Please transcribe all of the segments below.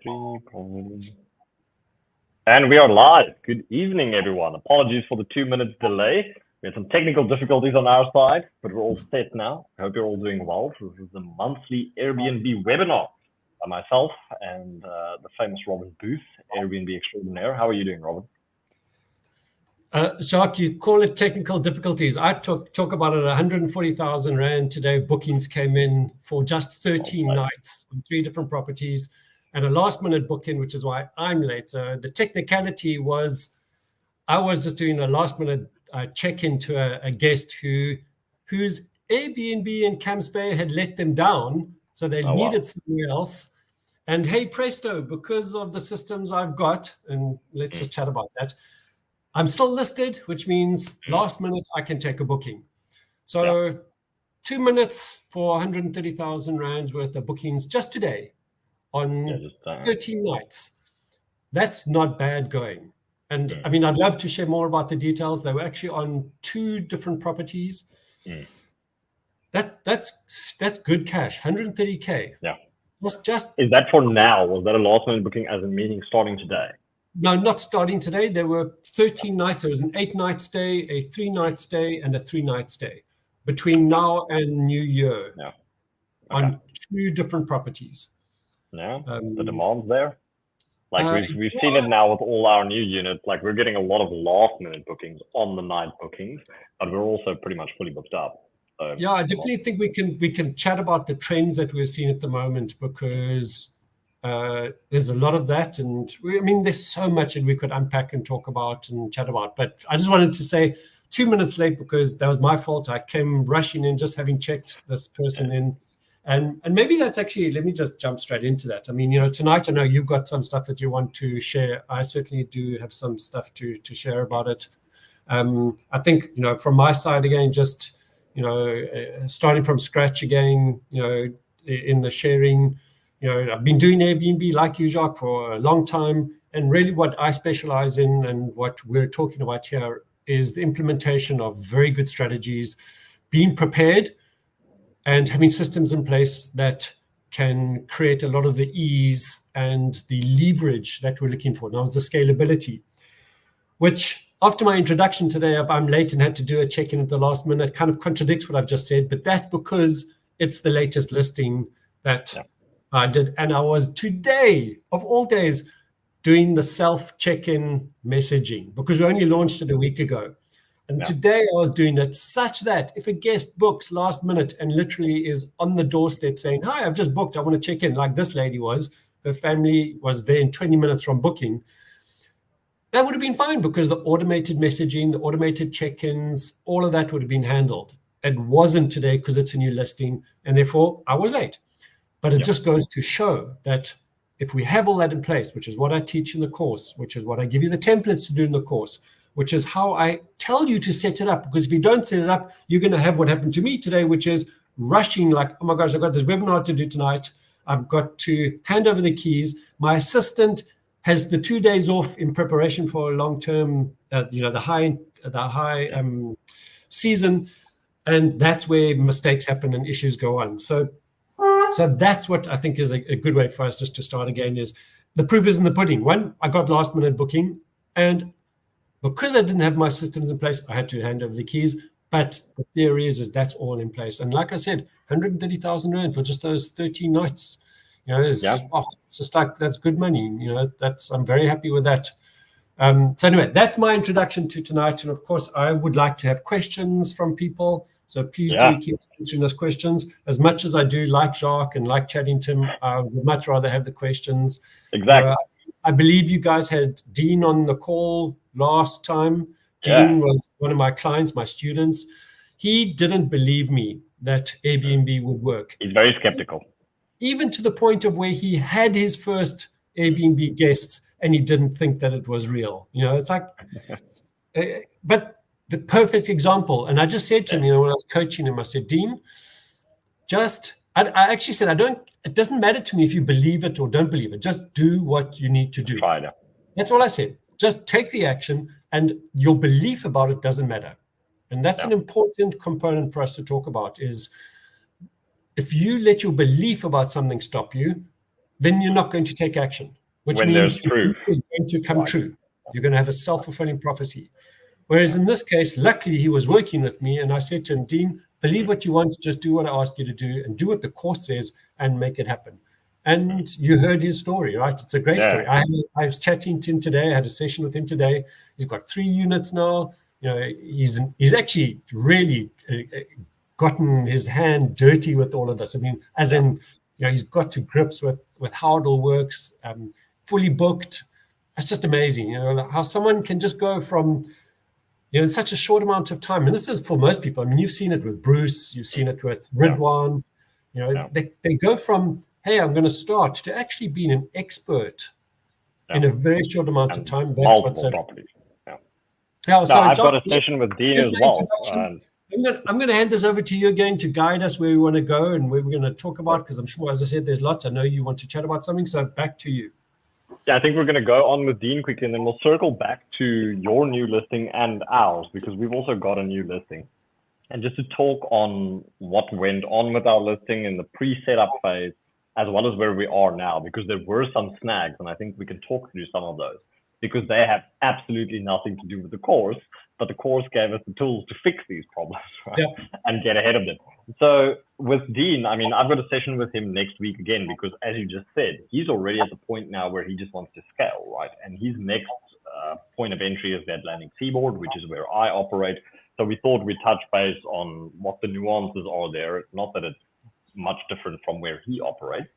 And we are live. Good evening, everyone. Apologies for the 2 minutes delay. We had some technical difficulties on our side, but we're all set now. I hope you're all doing well. So this is the monthly Airbnb webinar by myself and the famous Robin Booth, Airbnb extraordinaire. How are you doing, Robin? Jacques, you call it technical difficulties. I talk about it. 140,000 Rand today. Bookings came in for just 13 nights on 3 different properties, and a last-minute booking, which is why I'm late. The technicality was I was just doing a last-minute check-in to a guest whose Airbnb in Camps Bay had let them down, so they needed somewhere else. And hey, presto, because of the systems I've got, and let's just chat about that, I'm still listed, which means last minute I can take a booking. So 2 minutes for 130,000 Rand worth of bookings just today on 13 nights. That's not bad going. And I mean, I'd love to share more about the details. They were actually on 2 different properties. That's good cash, 130K. Yeah. Just Is that for now? Was that a last minute booking as a meeting starting today? No, not starting today. There were 13 nights. There was an 8-night stay, a 3-night stay, and a 3-night stay between now and New Year on 2 different properties. Yeah, the demand's there. Like we've seen it now with all our new units. Like we're getting a lot of last minute bookings on the night bookings, but we're also pretty much fully booked up. So, yeah, I definitely think we can chat about the trends that we're seeing at the moment, because there's a lot of that, and I mean, there's so much that we could unpack and talk about and chat about. But I just wanted to say 2 minutes late because that was my fault. I came rushing in, just having checked this person in, and maybe that's actually. Let me just jump straight into that. I mean, tonight I know you've got some stuff that you want to share. I certainly do have some stuff to share about it. I think from my side again, just starting from scratch again. In the sharing. I've been doing Airbnb like you, Jacques, for a long time. And really what I specialize in and what we're talking about here is the implementation of very good strategies, being prepared and having systems in place that can create a lot of the ease and the leverage that we're looking for. Now, it's the scalability, which after my introduction today, if I'm late and had to do a check-in at the last minute, kind of contradicts what I've just said, but that's because it's the latest listing that I did. And I was today, of all days, doing the self check-in messaging because we only launched it a week ago. And today I was doing it such that if a guest books last minute and literally is on the doorstep saying, hi, I've just booked, I want to check in, like this lady was, her family was there in 20 minutes from booking, that would have been fine because the automated messaging, the automated check-ins, all of that would have been handled. It wasn't today because it's a new listing, and therefore I was late. But it just goes to show that if we have all that in place, which is what I teach in the course, which is what I give you the templates to do in the course, which is how I tell you to set it up, because if you don't set it up, you're going to have what happened to me today, which is rushing like, oh my gosh, I've got this webinar to do tonight. I've got to hand over the keys. My assistant has the 2 days off in preparation for a long-term, the high season. And that's where mistakes happen and issues go on. So that's what I think is a good way for us just to start again, is the proof is in the pudding. One, I got last minute booking, and because I didn't have my systems in place, I had to hand over the keys. But the theory is that's all in place. And like I said, 130,000 Rand for just those 13 nights. It's just like, that's good money. I'm very happy with that. So anyway, that's my introduction to tonight. And of course, I would like to have questions from people. So please do keep answering those questions. As much as I do like Jacques and like chatting to him, I would much rather have the questions. Exactly. I believe you guys had Dean on the call last time. Dean was one of my clients, my students. He didn't believe me that Airbnb would work. He's very skeptical. Even to the point of where he had his first Airbnb guests and he didn't think that it was real. It's like, but the perfect example. And I just said to him, when I was coaching him, I said, Dean, I actually said, it doesn't matter to me if you believe it or don't believe it. Just do what you need to do. Try it. That's all I said. Just take the action, and your belief about it doesn't matter. And that's an important component for us to talk about, is if you let your belief about something stop you, then you're not going to take action, which When there's means truth. it's going to come Right. true. You're going to have a self-fulfilling prophecy. Whereas in this case, luckily, he was working with me, and I said to him, Dean, believe what you want, just do what I ask you to do, and do what the course says, and make it happen. And you heard his story, right? It's a great story. I was chatting to him today. I had a session with him today. He's got 3 units now. You know, he's actually really gotten his hand dirty with all of this. I mean, as in, you know, he's got to grips with how it all works, fully booked. It's just amazing, you know, how someone can just go from, you know, in such a short amount of time. And this is for most people. I mean, you've seen it with Bruce, you've seen it with Ridwan. You know, they go from, hey, I'm going to start, to actually being an expert in a very short amount of time. That's what's so properties. Yeah, so I've John, got a session with Dean as well. I'm going to hand this over to you again to guide us where we want to go and where we're going to talk about, because I'm sure, as I said, there's lots. I know you want to chat about something, so back to you. Yeah, I think we're going to go on with Dean quickly, and then we'll circle back to your new listing and ours, because we've also got a new listing. And just to talk on what went on with our listing in the pre-setup phase, as well as where we are now, because there were some snags, and I think we can talk through some of those, because they have absolutely nothing to do with the course, but the course gave us the tools to fix these problems, right? And get ahead of them. So with Dean, I mean, I've got a session with him next week again, because as you just said, he's already at the point now where he just wants to scale, right? And his next point of entry is the Atlantic Seaboard, which is where I operate. So we thought we'd touch base on what the nuances are there. Not that it's much different from where he operates.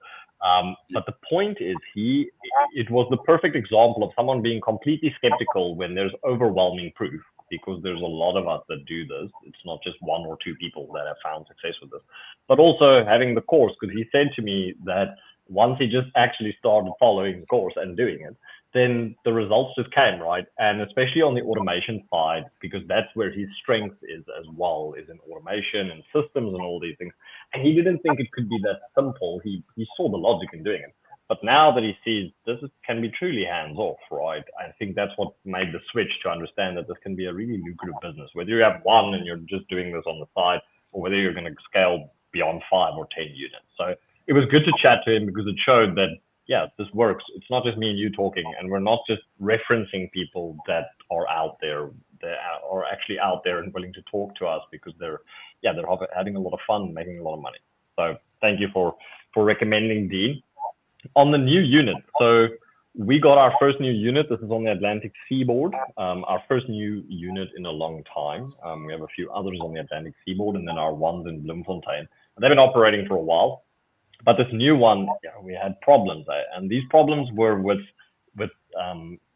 But the point is, it was the perfect example of someone being completely skeptical when there's overwhelming proof, because there's a lot of us that do this. It's not just 1 or 2 people that have found success with this, but also having the course, because he said to me that once he just actually started following the course and doing it, then the results just came, right? And especially on the automation side, because that's where his strength is as well, is in automation and systems and all these things. And he didn't think it could be that simple. He saw the logic in doing it. But now that he sees this can be truly hands-off, right? I think that's what made the switch to understand that this can be a really lucrative business, whether you have one and you're just doing this on the side, or whether you're going to scale beyond 5 or 10 units. So it was good to chat to him, because it showed that, yeah, this works. It's not just me and you talking, and we're not just referencing people that are out there. They are actually out there and willing to talk to us, because they're having a lot of fun, making a lot of money. So thank you for recommending Dean. On the new unit, so we got our first new unit. This is on the Atlantic Seaboard, our first new unit in a long time. We have a few others on the Atlantic Seaboard, and then our ones in Bloemfontein. They've been operating for a while. But this new one, we had problems, and these problems were with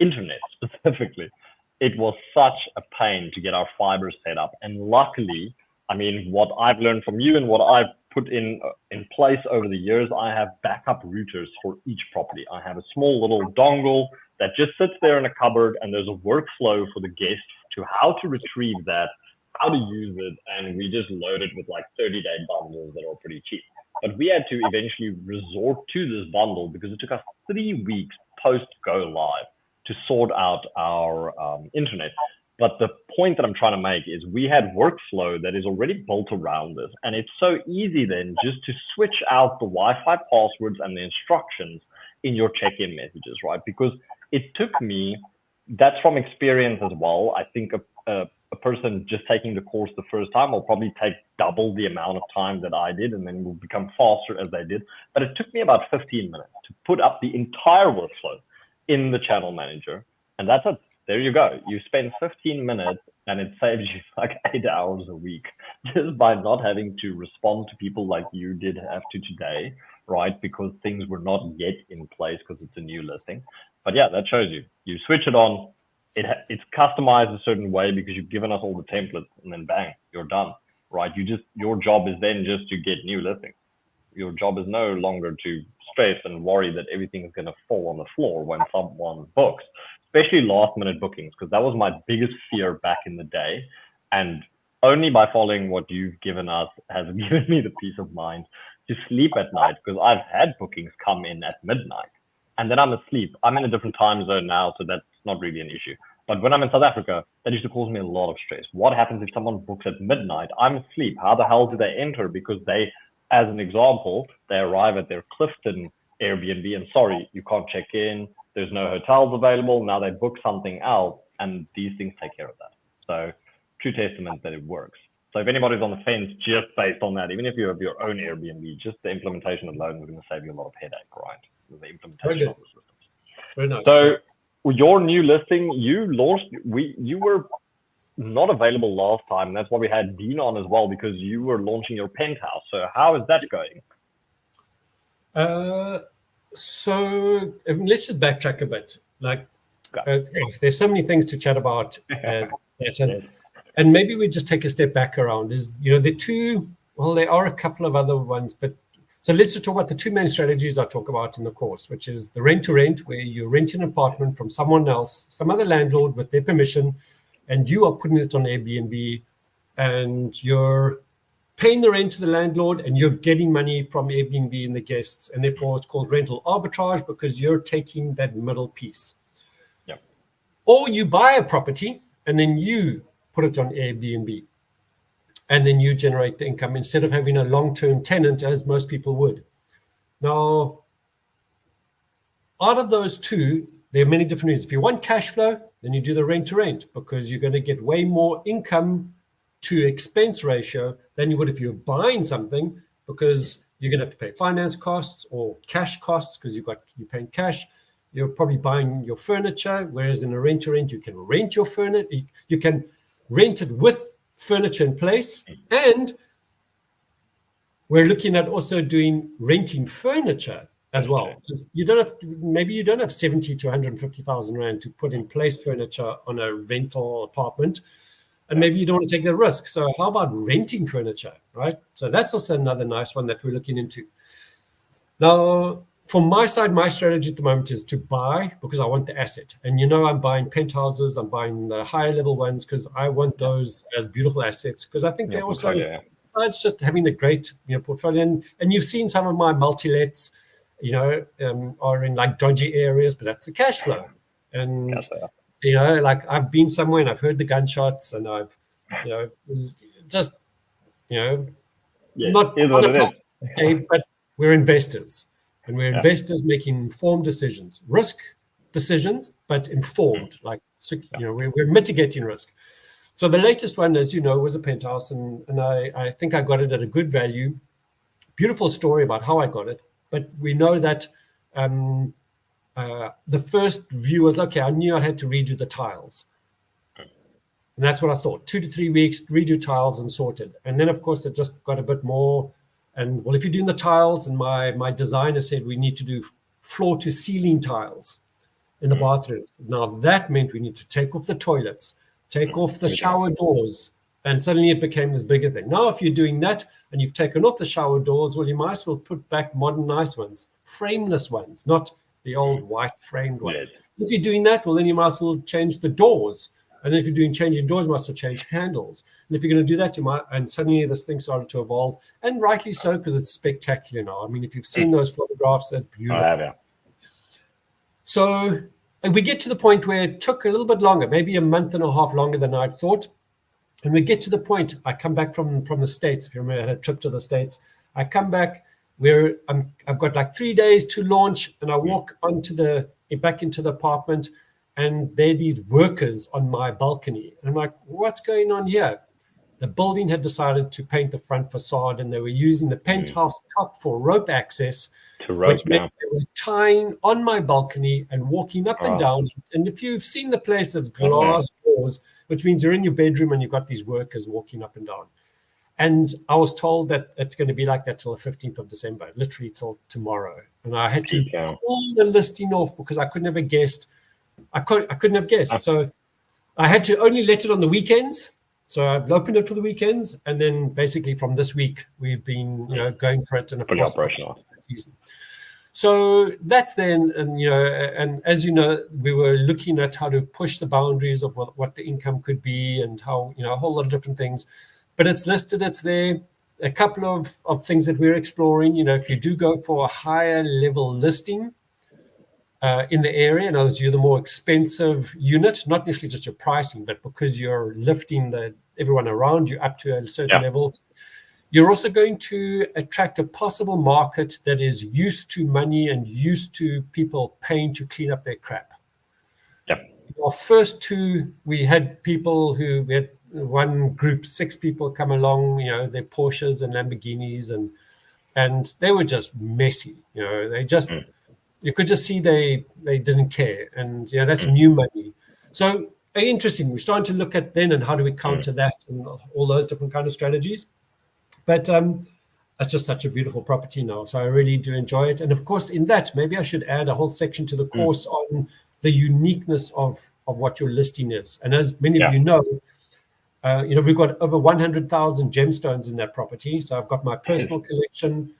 internet specifically. It was such a pain to get our fiber set up, and luckily, I mean, what I've learned from you and what I've put in place over the years, I have backup routers for each property. I have a small little dongle that just sits there in a cupboard, and there's a workflow for the guest to how to retrieve that, how to use it, and we just load it with like 30-day bundles that are pretty cheap. But we had to eventually resort to this bundle because it took us 3 weeks post go live to sort out our internet. But the point that I'm trying to make is we had workflow that is already built around this. And it's so easy then just to switch out the Wi-Fi passwords and the instructions in your check-in messages, right? Because it took me, that's from experience as well. I think a person just taking the course the first time will probably take double the amount of time that I did, and then will become faster as they did. But it took me about 15 minutes to put up the entire workflow in the channel manager. And that's it. There you go. You spend 15 minutes and it saves you like 8 hours a week just by not having to respond to people like you did have to today, right? Because things were not yet in place because it's a new listing. But yeah, that shows you. You switch it on. It's customized a certain way because you've given us all the templates, and then bang, you're done, right? Your job is then just to get new listings. Your job is no longer to stress and worry that everything is going to fall on the floor when someone books, especially last minute bookings, because that was my biggest fear back in the day. And only by following what you've given us has given me the peace of mind to sleep at night, because I've had bookings come in at midnight and then I'm asleep. I'm in a different time zone now, so that's not really an issue. But when I'm in South Africa, that used to cause me a lot of stress. What happens if someone books at midnight? I'm asleep. How the hell do they enter? Because they, as an example, they arrive at their Clifton Airbnb and sorry, you can't check in. There's no hotels available. Now they book something else, and these things take care of that. So true testament that it works. So if anybody's on the fence just based on that, even if you have your own Airbnb, just the implementation alone is going to save you a lot of headache, right? With the implementation of the systems. Very nice. So your new listing, you launched, you were not available last time. And that's why we had Dean on as well, because you were launching your penthouse. So how is that going? So let's just backtrack a bit. Like, there's so many things to chat about. And maybe we just take a step back around there are a couple of other ones, but so let's just talk about the two main strategies I talk about in the course, which is the rent to rent, where you rent an apartment from someone else, some other landlord with their permission, and you are putting it on Airbnb and you're paying the rent to the landlord and you're getting money from Airbnb and the guests. And therefore it's called rental arbitrage because you're taking that middle piece. Yeah. Or you buy a property and then you put it on Airbnb and then you generate the income instead of having a long-term tenant as most people would. Now, out of those two, there are many different reasons. If you want cash flow, then you do the rent to rent because you're going to get way more income to expense ratio than you would if you're buying something, because you're going to have to pay finance costs or cash costs because you're paying cash. You're probably buying your furniture, whereas in a rent to rent, you can rent your furniture. You can rent it with furniture in place, and we're looking at also doing renting furniture as well. Because you don't have 70 to 150,000 rand to put in place furniture on a rental apartment, and maybe you don't want to take the risk. So how about renting furniture, right? So that's also another nice one that we're looking into. Now, from my side, my strategy at the moment is to buy because I want the asset. And I'm buying penthouses, I'm buying the higher level ones because I want those as beautiful assets. Because I think they also, besides just having a great portfolio, and you've seen some of my multi-lets, are in like dodgy areas, but that's the cash flow. And like I've been somewhere and I've heard the gunshots and I've, just, not what it is. But we're investors. And we're investors making informed decisions, risk decisions, but informed. Like, we're mitigating risk. So the latest one, as you know, was a penthouse, and I think I got it at a good value. Beautiful story about how I got it, but we know that the first view was okay. I knew I had to redo the tiles, and that's what I thought. 2 to 3 weeks, redo tiles and sorted. And then, of course, it just got a bit more. And well, if you're doing the tiles, and my designer said we need to do floor to ceiling tiles in the bathrooms. Now that meant we need to take off the toilets, take off the shower doors, and suddenly it became this bigger thing. Now, if you're doing that and you've taken off the shower doors, well, you might as well put back modern, nice ones, frameless ones, not the old white framed ones. If you're doing that, well, then you might as well change the doors. And if you're doing changing doors, you must have change handles. And if you're going to do that, you might. And suddenly this thing started to evolve, and rightly so, because it's spectacular now. I mean, if you've seen those photographs, that's beautiful. So, and we get to the point where it took a little bit longer, maybe a month and a half longer than I'd thought. And we get to the point. I come back from the States. If you remember, I had a trip to the States. I come back where I've got like 3 days to launch, and I walk back into the apartment. And there are these workers on my balcony. And I'm like, what's going on here? The building had decided to paint the front facade, and they were using the penthouse top for rope access, which meant they were tying on my balcony and walking up and down. And if you've seen the place, that's glass doors, which means you're in your bedroom and you've got these workers walking up and down. And I was told that it's going to be like that till the 15th of December, literally till tomorrow. And I had to pull the listing off because I couldn't have guessed. I couldn't have guessed. So I had to only let it on the weekends. So I've opened it for the weekends, and then basically from this week we've been going for it, and of course operational season. So that's then, and and as you know, we were looking at how to push the boundaries of what the income could be, and how a whole lot of different things. But it's listed, it's there. A couple of things that we're exploring. If you do go for a higher level listing in the area, in other words, you're the more expensive unit, not necessarily just your pricing, but because you're lifting everyone around you up to a certain level, you're also going to attract a possible market that is used to money and used to people paying to clean up their crap. Yep. Our first two, we had one group, 6 people come along, their Porsches and Lamborghinis, and they were just messy. They just, you could just see they didn't care. And that's new money. So interesting. We're starting to look at then and how do we counter that and all those different kind of strategies. But it's just such a beautiful property now. So I really do enjoy it. And of course, in that, maybe I should add a whole section to the course on the uniqueness of what your listing is. And as many of you know, we've got over 100,000 gemstones in that property. So I've got my personal collection,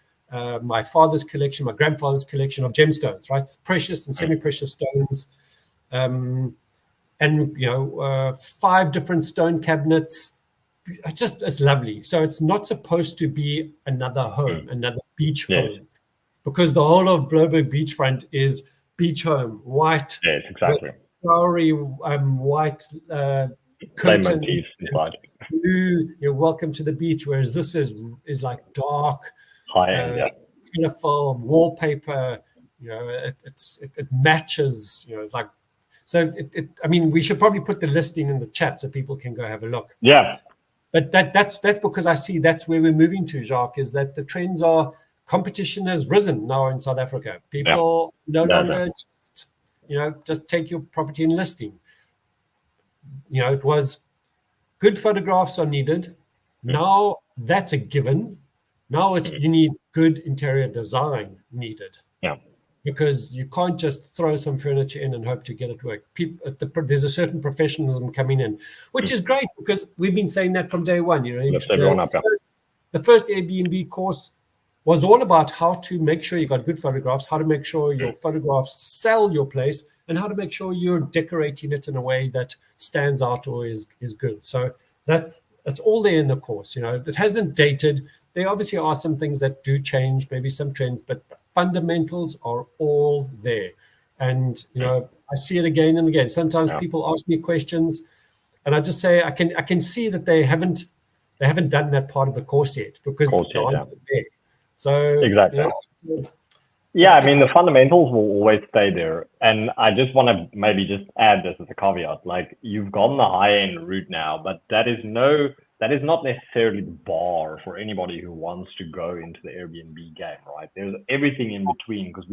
my father's collection, my grandfather's collection of gemstones, right? Precious and semi-precious stones. And 5 different stone cabinets. It's lovely. So it's not supposed to be another home, another beach home, because the whole of Bloberg beachfront is beach home, white, yes, exactly, flowery white curtain, blue. You're welcome to the beach. Whereas this is like dark, high-end, colorful wallpaper. It matches. It's like so. I mean, we should probably put the listing in the chat so people can go have a look. Yeah. But that's because I see that's where we're moving to, Jacques, is that the trends are competition has risen now in South Africa. People no longer just take your property and listing. It was good photographs are needed. Now that's a given. Now you need good interior design needed. Yeah. Because you can't just throw some furniture in and hope to get it work. There's a certain professionalism coming in, which is great because we've been saying that from day one. The first Airbnb course was all about how to make sure you got good photographs, how to make sure your photographs sell your place, and how to make sure you're decorating it in a way that stands out or is good. So that's all there in the course. It hasn't dated. There obviously are some things that do change, maybe some trends, but the fundamentals are all there. And I see it again and again. Sometimes people ask me questions, and I just say I can see that they haven't done that part of the course yet because the answer is there. So exactly. I mean, the fundamentals will always stay there. And I just want to maybe just add this as a caveat. Like, you've gone the high-end route now, but that is not necessarily the bar for anybody who wants to go into the Airbnb game, right? There's everything in between because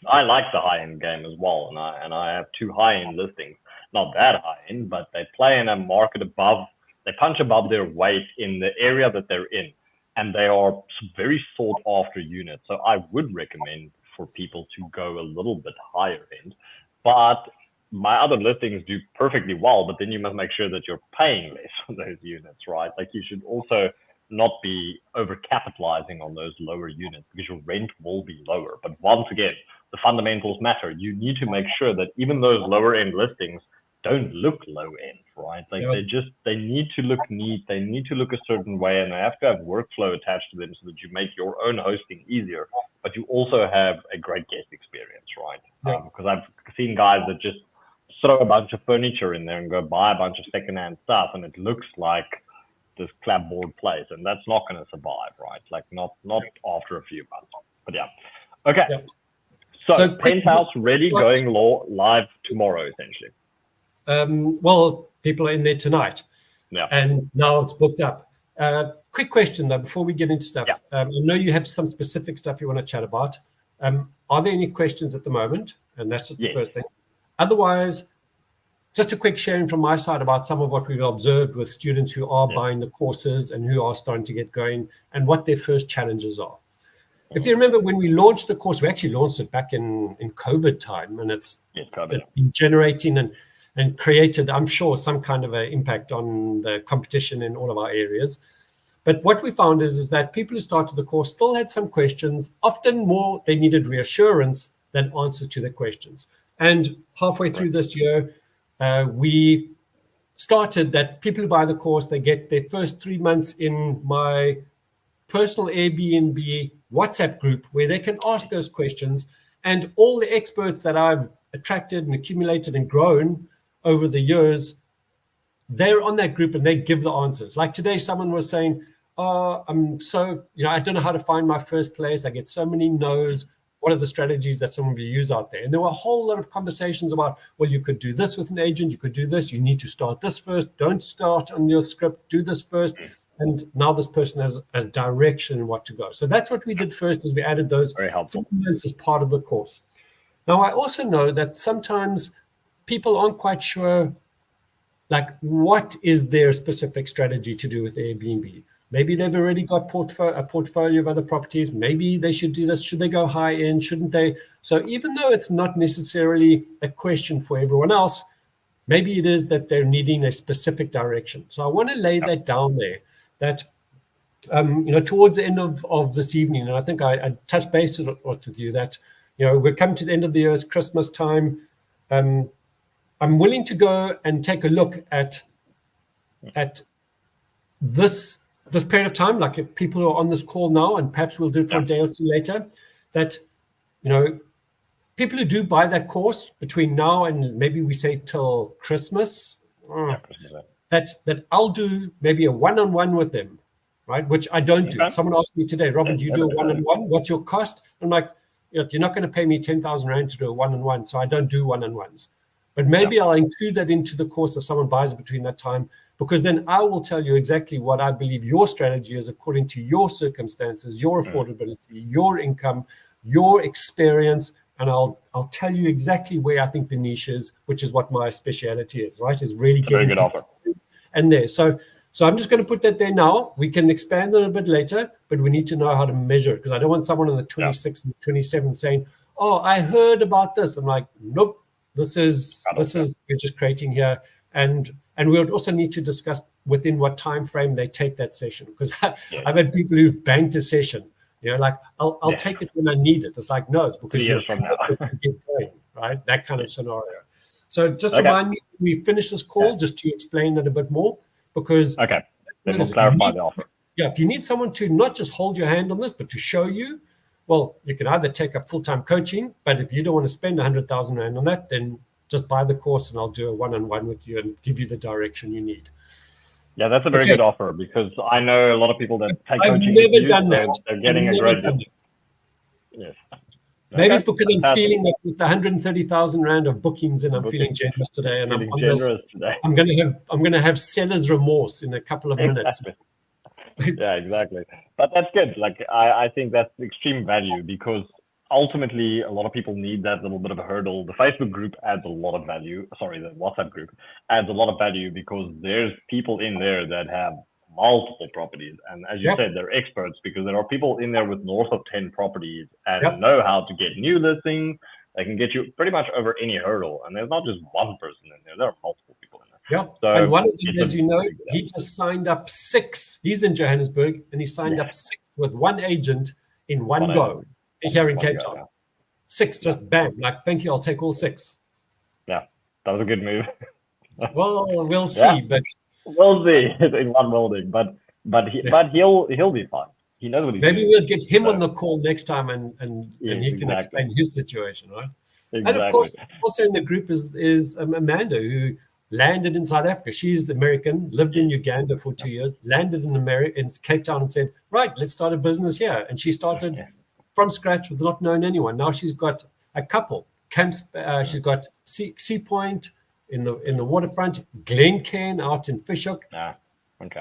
I like the high-end game as well. And I have 2 high-end listings, not that high-end, but they play in a market they punch above their weight in the area that they're in. And they are very sought after units. So I would recommend for people to go a little bit higher end. But my other listings do perfectly well, but then you must make sure that you're paying less for those units, right? Like, you should also not be overcapitalizing on those lower units because your rent will be lower. But once again, the fundamentals matter. You need to make sure that even those lower end listings don't look low end, right? Like, they need to look neat. They need to look a certain way, and they have to have workflow attached to them so that you make your own hosting easier, but you also have a great guest experience, right? Because I've seen guys that just throw a bunch of furniture in there and go buy a bunch of secondhand stuff, and it looks like this clapboard place, and that's not going to survive, right? Like, not after a few months. But okay. So Penthouse ready, going live tomorrow, essentially. Well, people are in there tonight, and now it's booked up. Quick question though, before we get into stuff. I know you have some specific stuff you want to chat about. Are there any questions at the moment? And that's just the first thing. Otherwise, just a quick sharing from my side about some of what we've observed with students who are buying the courses and who are starting to get going and what their first challenges are. If you remember when we launched the course, we actually launched it back in COVID time, and it's been generating and created, I'm sure, some kind of an impact on the competition in all of our areas. But what we found is that people who started the course still had some questions, often more they needed reassurance than answers to their questions. And halfway through this year, we started that people who buy the course, they get their first 3 months in my personal Airbnb WhatsApp group where they can ask those questions. And all the experts that I've attracted and accumulated and grown over the years, they're on that group and they give the answers. Like today, someone was saying, I'm so, I don't know how to find my first place. I get so many no's. What are the strategies that some of you use out there? And there were a whole lot of conversations about, well, you could do this with an agent. You could do this. You need to start this first. Don't start on your script. Do this first. And now this person has direction in what to go. So that's what we did first, is we added those Very helpful elements as part of the course. Now, I also know that sometimes people aren't quite sure, like, what is their specific strategy to do with Airbnb? Maybe they've already got a portfolio of other properties. Maybe they should do this. Should they go high end? Shouldn't they? So even though it's not necessarily a question for everyone else, maybe it is that they're needing a specific direction. So I want to lay that down there, that towards the end of this evening, and I think I touched base with you that, we're coming to the end of the year, it's Christmas time. I'm willing to go and take a look at this period of time, like if people are on this call now, and perhaps we'll do it for a day or two later, that, people who do buy that course between now and maybe we say till Christmas, that I'll do maybe a one-on-one with them, right? Which I don't do. Someone asked me today, Robin, do you do a one-on-one? What's your cost? I'm like, you're not going to pay me 10,000 Rand to do a one-on-one, so I don't do one-on-ones. But maybe I'll include that into the course if someone buys it between that time, because then I will tell you exactly what I believe your strategy is according to your circumstances, your affordability, your income, your experience, and I'll tell you exactly where I think the niche is, which is what my speciality is, right? Is really getting very good offer. And there. So I'm just going to put that there now. We can expand a little bit later, but we need to know how to measure it, because I don't want someone on the 26th and 27th saying, oh, I heard about this. I'm like, nope. This is we're just creating here, and we would also need to discuss within what time frame they take that session, because I've had people who banked a session, like I'll take it when I need it. It's like, no, it's because you're from now to get going, right? That kind of scenario. So just remind me when we finish this call just to explain it a bit more, because then we'll clarify the offer. Yeah, if you need someone to not just hold your hand on this, but to show you. Well, you can either take up full-time coaching, but if you don't want to spend 100,000 Rand on that, then just buy the course and I'll do a one-on-one with you and give you the direction you need. Yeah, that's a very good offer, because I know a lot of people that take coaching. I've never done that. They're getting a great deal. Yes. Maybe it's because I'm feeling like with the 130,000 Rand of bookings, and I'm feeling generous today, and I'm going to have seller's remorse in a couple of minutes. Yeah, exactly. But that's good. Like, I think that's extreme value, because ultimately a lot of people need that little bit of a hurdle. The Facebook group adds a lot of value. Sorry, the WhatsApp group adds a lot of value, because there's people in there that have multiple properties. And as you said, they're experts, because there are people in there with north of 10 properties and know how to get new listings. They can get you pretty much over any hurdle. And there's not just one person in there. There are multiple people in there. Yeah, so and one of them, as you know, he just signed up 6. He's in Johannesburg, and he signed up 6 with one agent in one go here in Cape Town. 6, just bam! Like, thank you, I'll take all 6. Yeah, that was a good move. Well, we'll see, but we'll see in one building, but he'll be fine. He knows what he's doing. Maybe we'll get him on the call next time, and he can explain his situation, right? Exactly. And of course, also in the group is Amanda, who landed in South Africa. She's American, lived in Uganda for 2 years, landed in Cape Town and said, right, let's start a business here. And she started from scratch with not knowing anyone. Now she's got a couple camps. She's got Sea Point in the waterfront, Glencairn out in Fishhook,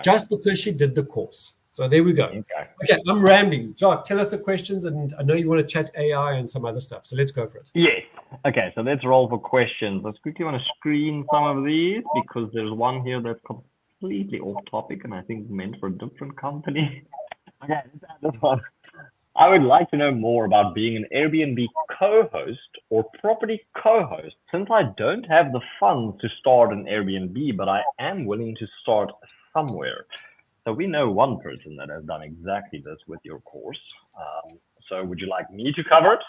just because she did the course. So there we go. Okay, I'm rambling. Jacques, tell us the questions, and I know you want to chat AI and some other stuff. So let's go for it. Yes. Okay, so let's roll for questions. Let's quickly want to screen some of these, because there's one here that's completely off topic and I think meant for a different company. Okay, let's add this one. I would like to know more about being an Airbnb co-host or property co-host, since I don't have the funds to start an Airbnb, but I am willing to start somewhere. So we know one person that has done exactly this with your course. So would you like me to cover it?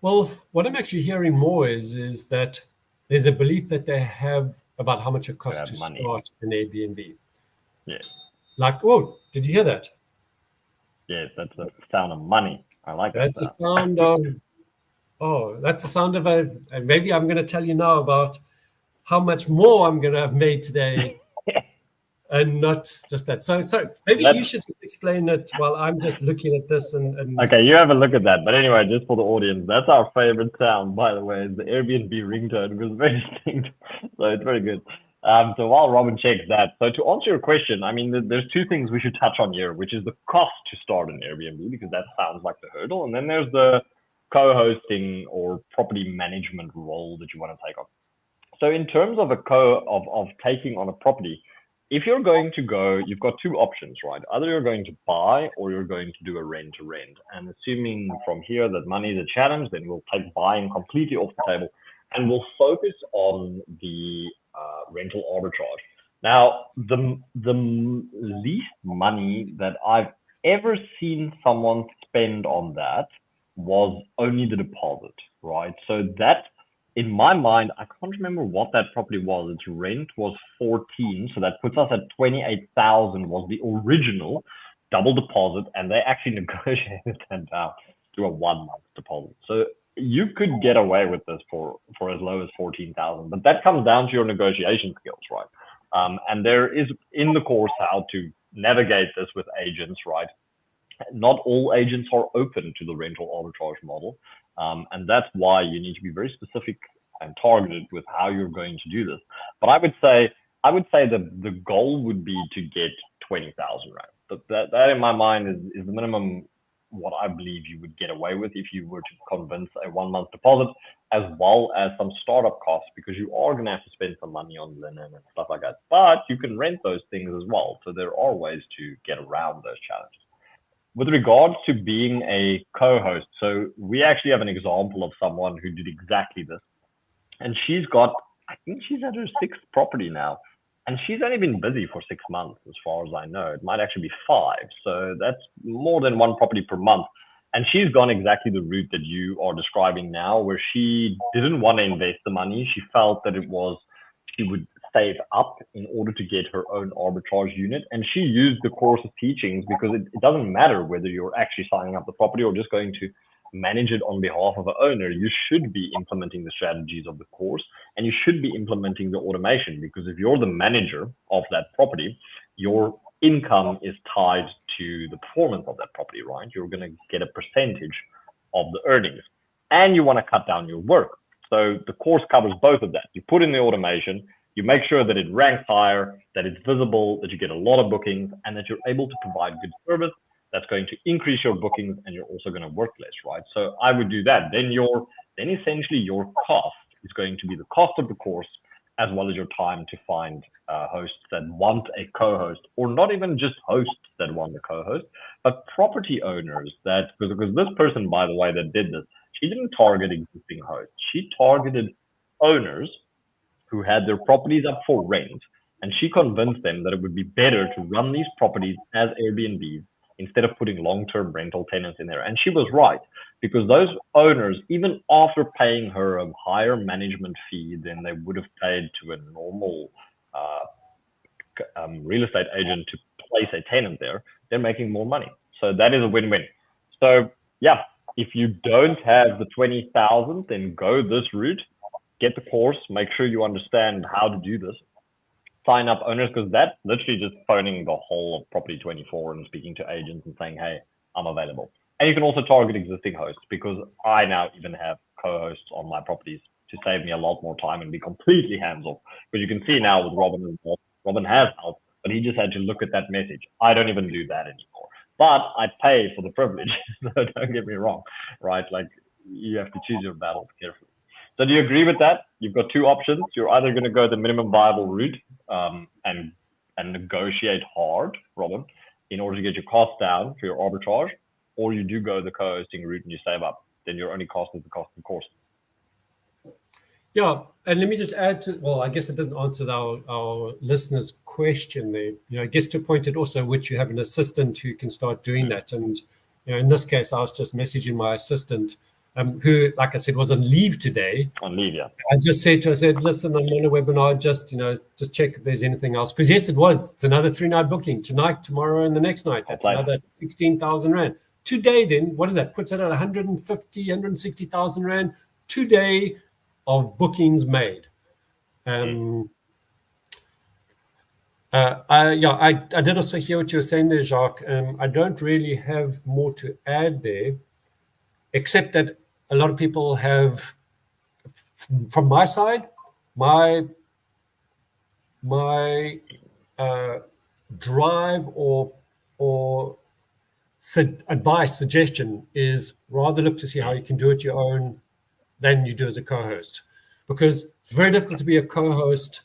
Well, what I'm actually hearing more is that there's a belief that they have about how much it costs to start an Airbnb. Yes. Like, oh, did you hear that? Yes, that's the sound of money. I like that. That's the sound of, that's the sound of maybe I'm going to tell you now about how much more I'm going to have made today and not just that. So maybe you should explain it while I'm just looking at this. And Okay, you have a look at that. But anyway, just for the audience, that's our favorite sound, by the way, is the Airbnb ringtone, because it's very distinct. So it's very good. So while Robin checks that, so to answer your question, I mean, there's two things we should touch on here, which is the cost to start an Airbnb, because that sounds like the hurdle. And then there's the co-hosting or property management role that you want to take on. So in terms of of taking on a property, if you're going to go, you've got two options, right? Either you're going to buy or you're going to do a rent to rent. And assuming from here that money is a challenge, then we'll take buying completely off the table and we'll focus on the rental arbitrage. Now, the least money that I've ever seen someone spend on that was only the deposit, right? So that, in my mind, I can't remember what that property was. Its rent was 14, so that puts us at 28,000 was the original double deposit, and they actually negotiated that down to a 1 month deposit. So you could get away with this for as low as 14,000, but that comes down to your negotiation skills, right? And there is in the course how to navigate this with agents, right? Not all agents are open to the rental arbitrage model. And that's why you need to be very specific and targeted with how you're going to do this. But I would say that the goal would be to get 20,000 rand. But that in my mind is the minimum what I believe you would get away with if you were to convince a 1 month deposit, as well as some startup costs, because you are going to have to spend some money on linen and stuff like that. But you can rent those things as well. So there are ways to get around those challenges. With regards to being a co-host, so we actually have an example of someone who did exactly this. And she's got, I think she's at her 6th property now. And she's only been busy for 6 months, as far as I know. It might actually be 5. So that's more than 1 property per month. And she's gone exactly the route that you are describing now, where she didn't want to invest the money. She felt that she would save up in order to get her own arbitrage unit. And she used the course's teachings, because it doesn't matter whether you're actually signing up the property or just going to manage it on behalf of an owner. You should be implementing the strategies of the course, and you should be implementing the automation, because if you're the manager of that property, your income is tied to the performance of that property, right? You're going to get a percentage of the earnings, and you want to cut down your work. So the course covers both of that. You put in the automation, you make sure that it ranks higher, that it's visible, that you get a lot of bookings, and that you're able to provide good service that's going to increase your bookings, and you're also going to work less, right? So I would do that. Then essentially your cost is going to be the cost of the course, as well as your time to find hosts that want a co-host, or not even just hosts that want a co-host, but property owners that, because this person, by the way, that did this, she didn't target existing hosts. She targeted owners who had their properties up for rent, and she convinced them that it would be better to run these properties as Airbnbs instead of putting long-term rental tenants in there. And she was right, because those owners, even after paying her a higher management fee than they would have paid to a normal real estate agent to place a tenant there, they're making more money. So that is a win-win. So yeah, if you don't have the 20,000, then go this route, get the course, make sure you understand how to do this, sign up owners, because that's literally just phoning the whole of Property 24 and speaking to agents and saying, hey, I'm available. And you can also target existing hosts, because I now even have co-hosts on my properties to save me a lot more time and be completely hands-off. Because you can see now with Robin, Robin has help, but he just had to look at that message. I don't even do that anymore. But I pay for the privilege, so don't get me wrong, right? Like, you have to choose your battles carefully. So do you agree with that? You've got two options. You're either going to go the minimum viable route and negotiate hard, Robin, in order to get your costs down for your arbitrage, or you do go the co-hosting route and you save up. Then your only cost is the cost of the course. Yeah, and let me just add to, well, I guess it doesn't answer our listeners' question there. It gets to a point at also which you have an assistant who can start doing that. And in this case, I was just messaging my assistant, who, like I said, was on leave today. On leave, yeah. I just said to her, listen, I'm on a webinar, just check if there's anything else. Because yes, it was. It's another 3-night booking, tonight, tomorrow, and the next night. That's another 16,000 Rand. Today, then, what is that? Puts it at 150, 160,000 Rand today of bookings made. I did also hear what you were saying there, Jacques. I don't really have more to add there, except that a lot of people have, from my side, my drive or advice, suggestion is rather look to see how you can do it your own than you do as a co-host, because it's very difficult to be a co-host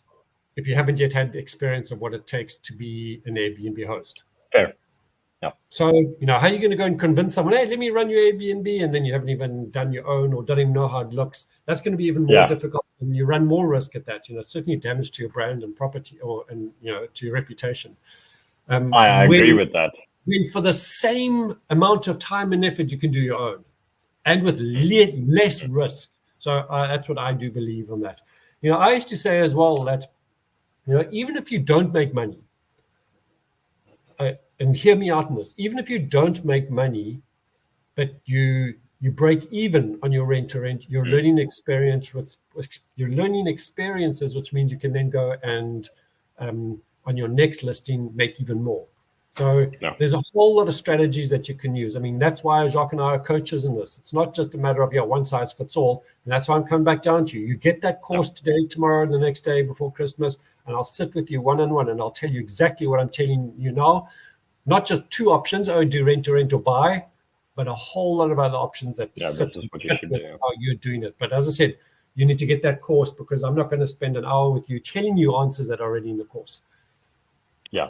if you haven't yet had the experience of what it takes to be an Airbnb host. Fair. Yeah. So, how are you going to go and convince someone, hey, let me run your Airbnb, and then you haven't even done your own or don't even know how it looks? That's going to be even more difficult, and you run more risk at that. Certainly damage to your brand and property, and to your reputation. I agree with that. When for the same amount of time and effort, you can do your own, and with less risk. So that's what I do believe on that. I used to say as well that, even if you don't make money, and hear me out on this, even if you don't make money, but you break even on your rent to rent, you're learning experiences, which means you can then go and on your next listing make even more. So there's a whole lot of strategies that you can use. I mean, that's why Jacques and I are coaches in this. It's not just a matter of one size fits all. And that's why I'm coming back down to you. You get that course today, tomorrow, and the next day before Christmas, and I'll sit with you one-on-one, and I'll tell you exactly what I'm telling you now. Not just two options, do rent to rent or buy, but a whole lot of other options that fit with how you're doing it. But as I said, you need to get that course, because I'm not going to spend an hour with you telling you answers that are already in the course. Yeah.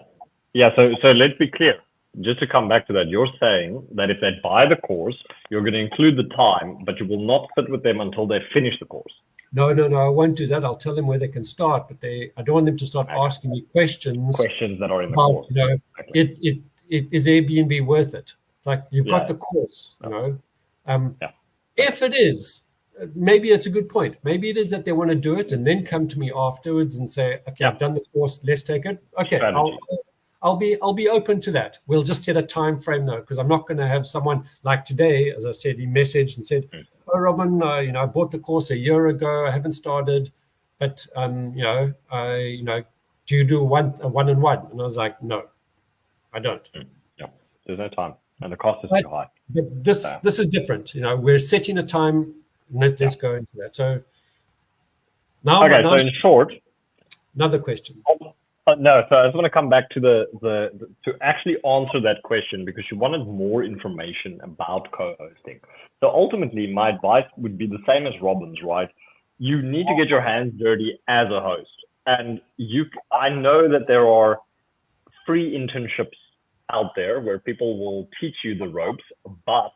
So let's be clear. Just to come back to that, you're saying that if they buy the course, you're going to include the time, but you will not sit with them until they finish the course. No, I won't do that. I'll tell them where they can start, but I don't want them to start asking me questions that are in the course. Is Airbnb worth it? It's like, you've got the course, If it is, maybe it's a good point. Maybe it is that they want to do it and then come to me afterwards and say, okay, I've done the course, let's take it. Okay, I'll be open to that. We'll just set a time frame though, because I'm not going to have someone like today, as I said, he messaged and said, oh, Robin, I bought the course a year ago. I haven't started, but do you do a one-on-one? And I was like, no, I don't. Yeah, there's no time, and the cost is too high. But this is different. We're setting a time. Let's go into that. So now, so in short, another question. No, so I just want to come back to to actually answer that question, because you wanted more information about co-hosting. So ultimately, my advice would be the same as Robin's, right? You need to get your hands dirty as a host. And I know that there are free internships out there where people will teach you the ropes, but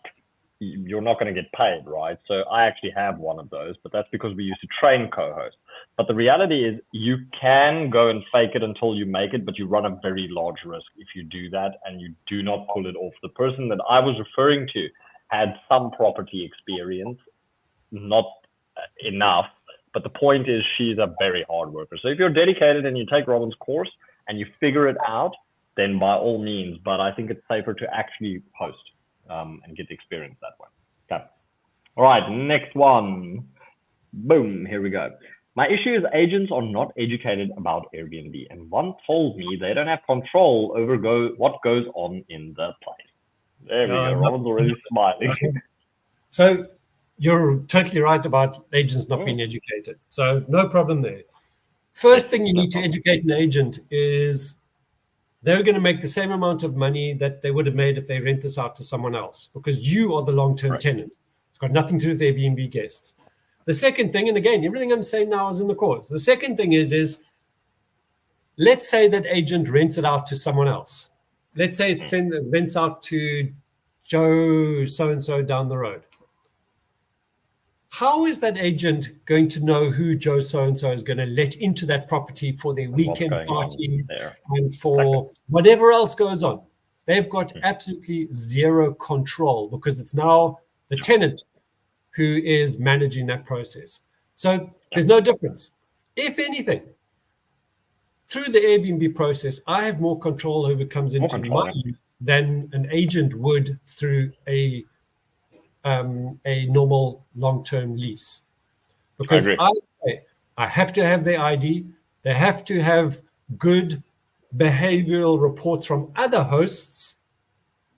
you're not going to get paid, right? So I actually have one of those, but that's because we used to train co-hosts. But the reality is you can go and fake it until you make it, but you run a very large risk if you do that and you do not pull it off. The person that I was referring to had some property experience, not enough, but the point is she's a very hard worker. So if you're dedicated and you take Robin's course and you figure it out, then by all means, but I think it's safer to actually host and get the experience that way. Okay. All right, next one. Boom, here we go. My issue is agents are not educated about Airbnb, and one told me they don't have control over what goes on in the place. There we go. Robin's already smiling. So you're totally right about agents not being educated. So no problem there. First thing you need to educate an agent is they're going to make the same amount of money that they would have made if they rent this out to someone else, because you are the long-term tenant. It's got nothing to do with Airbnb guests. The second thing, and again, everything I'm saying now is in the course. The second thing is let's say that agent rents it out to someone else. Let's say it rents out to Joe so-and-so down the road. How is that agent going to know who Joe so-and-so is going to let into that property for their weekend parties and for whatever else goes on? They've got absolutely zero control, because it's now the tenant who is managing that process. So there's no difference. If anything, through the Airbnb process, I have more control over what comes into my units than an agent would through a normal long-term lease, because I have to have their ID. They have to have good behavioral reports from other hosts,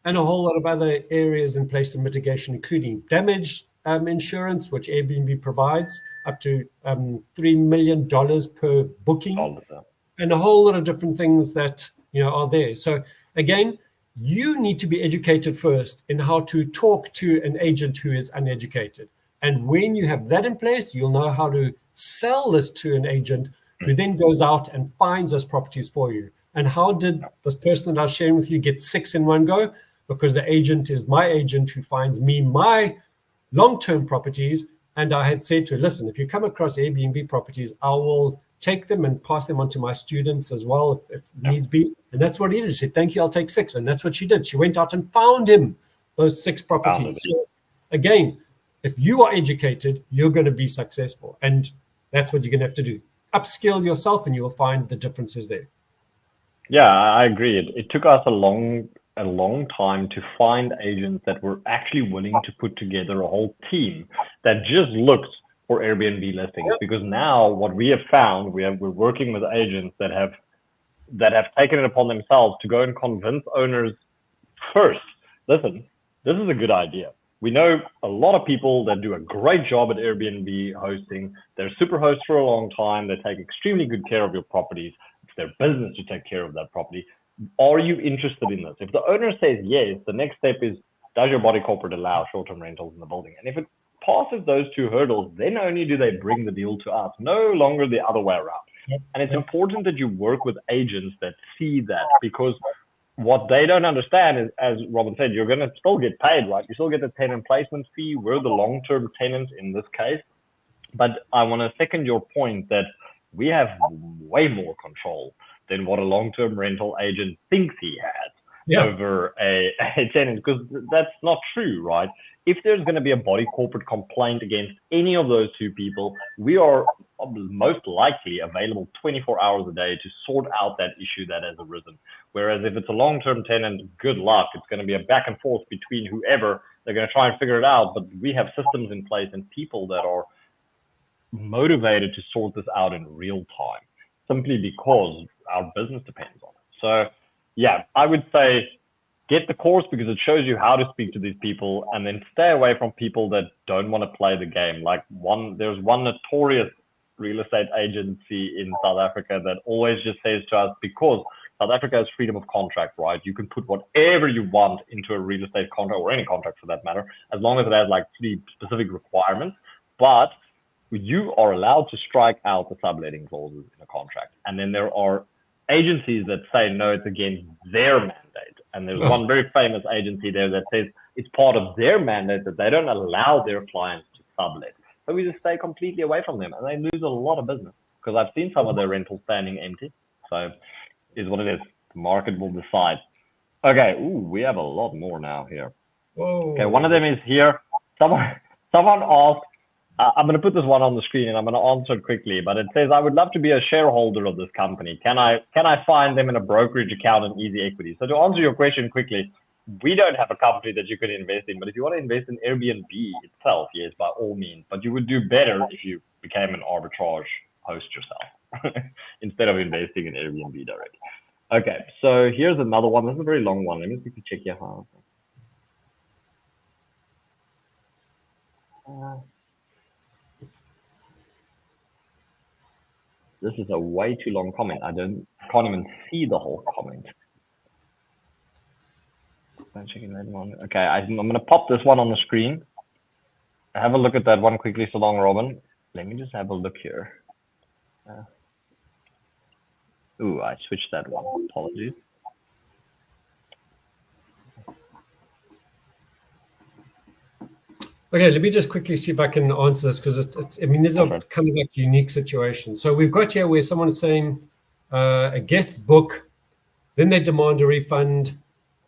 and a whole lot of other areas in place of mitigation, including damage insurance, which Airbnb provides up to $3 million per booking, and a whole lot of different things that are there. So again, you need to be educated first in how to talk to an agent who is uneducated. And when you have that in place, you'll know how to sell this to an agent who then goes out and finds those properties for you. And how did this person that I was sharing with you get 6 in one go? Because the agent is my agent who finds me my long-term properties. And I had said to her, listen, if you come across Airbnb properties, I will take them and pass them on to my students as well if needs be. And that's what he did. She said, thank you, I'll take 6. And that's what she did. She went out and found him those 6 properties. So again, if you are educated, you're going to be successful. And that's what you're going to have to do. Upskill yourself and you will find the differences there. Yeah, I agree. It took us a long time to find agents that were actually willing to put together a whole team that just looked for Airbnb listings. Yep. Because now what we have found, we're working with agents that have taken it upon themselves to go and convince owners first. Listen, this is a good idea. We know a lot of people that do a great job at Airbnb hosting. They're super hosts for a long time. They take extremely good care of your properties. It's their business to take care of that property. Are you interested in this? If the owner says yes, the next step is, does your body corporate allow short-term rentals in the building? And if it passes those 2 hurdles, then only do they bring the deal to us, no longer the other way around. And it's important that you work with agents that see that, because what they don't understand is, as Robin said, you're going to still get paid, right? You still get the tenant placement fee. We're the long-term tenant in this case. But I want to second your point that we have way more control than what a long-term rental agent thinks he has over a tenant, because that's not true, right? If there's going to be a body corporate complaint against any of those 2 people, we are most likely available 24 hours a day to sort out that issue that has arisen. Whereas if it's a long-term tenant, good luck. It's going to be a back and forth between whoever. They're going to try and figure it out. But we have systems in place and people that are motivated to sort this out in real time, simply because our business depends on it. So yeah, I would say get the course because it shows you how to speak to these people, and then stay away from people that don't want to play the game. Like there's one notorious real estate agency in South Africa that always just says to us, because South Africa has freedom of contract, right? You can put whatever you want into a real estate contract, or any contract for that matter, as long as it has like 3 specific requirements. But you are allowed to strike out the subletting clauses in a contract. And then there are agencies that say, no, it's against their mandate. And there's one very famous agency there that says it's part of their mandate that they don't allow their clients to sublet. So we just stay completely away from them, and they lose a lot of business, because I've seen some of their rentals standing empty. So it is what it is. The market will decide. Okay, we have a lot more now here. Whoa. Okay, one of them is here. Someone asked, I'm going to put this one on the screen and I'm going to answer it quickly, but it says, I would love to be a shareholder of this company. Can I find them in a brokerage account and easy equity? So to answer your question quickly, we don't have a company that you can invest in, but if you want to invest in Airbnb itself, yes, by all means, but you would do better if you became an arbitrage host yourself instead of investing in Airbnb directly. Okay, so here's another one. This is a very long one. Let me quickly check your house. This is a way too long comment. I can't even see the whole comment. Okay, I'm going to pop this one on the screen. Have a look at that one quickly so long, Robin. Let me just have a look here. I switched that one. Apologies. Okay, let me just quickly see if I can answer this, because it's I mean, these are kind of like unique situations. So we've got here where someone's saying a guest book, then they demand a refund,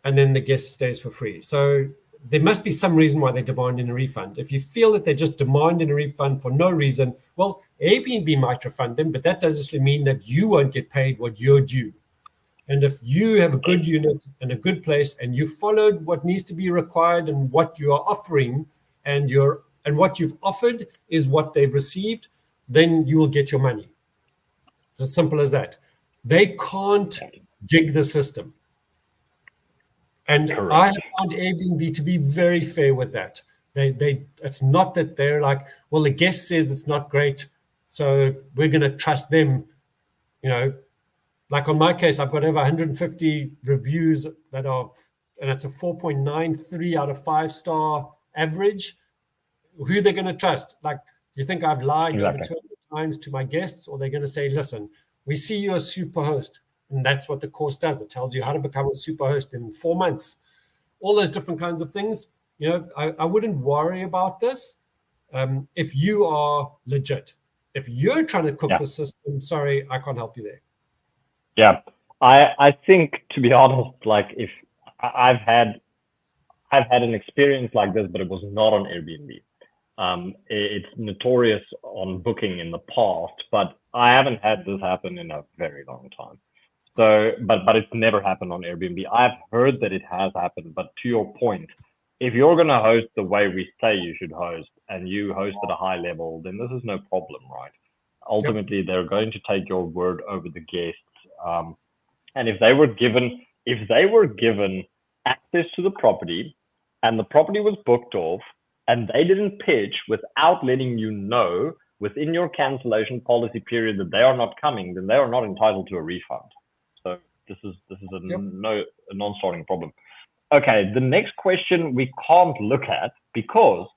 and then the guest stays for free. So there must be some reason why they're demanding a refund. If you feel that they're just demanding a refund for no reason, well, Airbnb might refund them, but that doesn't mean that you won't get paid what you're due. And if you have a good unit and a good place, and you followed what needs to be required and what you are offering, and what you've offered is what they've received, then you will get your money. It's as simple as that. They can't jig the system. And Correct. I have found Airbnb to be very fair with that. It's not that they're like, well, the guest says it's not great, so we're going to trust them. Like on my case, I've got over 150 reviews and it's a 4.93 out of 5-star average. Who they're going to trust? Like, do you think I've lied over 200 times to my guests, or they're going to say, listen, we see you're a super host, and that's what the course does. It tells you how to become a super host in 4 months. All those different kinds of things. I wouldn't worry about this if you are legit. If you're trying to cook the system, sorry, I can't help you there. Yeah, I think, to be honest, like, if I've had an experience like this, but it was not on Airbnb. It's notorious on Booking in the past, but I haven't had this happen in a very long time. So, but it's never happened on Airbnb. I've heard that it has happened, but to your point, if you're going to host the way we say you should host, and you host at a high level, then this is no problem, right? Ultimately, they're going to take your word over the guests. And if they were given access to the property, and the property was booked off, and they didn't pitch without letting you know within your cancellation policy period that they are not coming, then they are not entitled to a refund. So this is a non-starting problem. Okay, the next question we can't look at because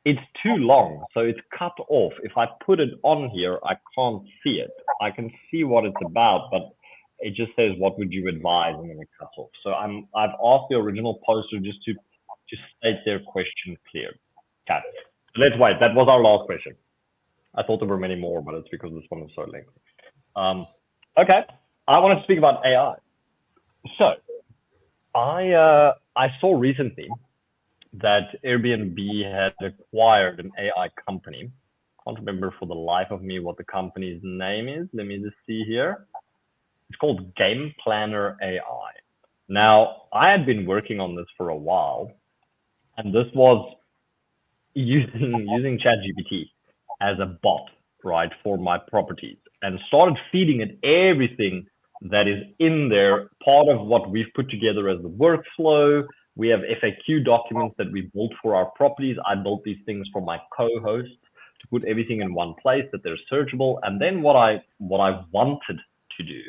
it's too long, so it's cut off. If I put it on here, I can't see it. I can see what it's about, but it just says, what would you advise? And then it cuts off. So I've asked the original poster just to state their question clear. Okay, let's wait. That was our last question. I thought there were many more, but it's because this one is so lengthy. Okay, I want to speak about AI. So I saw recently that Airbnb had acquired an AI company. Can't remember for the life of me what the company's name is. Let me just see here. It's called Game Planner AI. Now, I had been working on this for a while, and this was using ChatGPT as a bot, right, for my properties, and started feeding it everything that is in there, part of what we've put together as the workflow. We have FAQ documents that we built for our properties. I built these things for my co-hosts to put everything in one place that they're searchable. And then what I wanted to do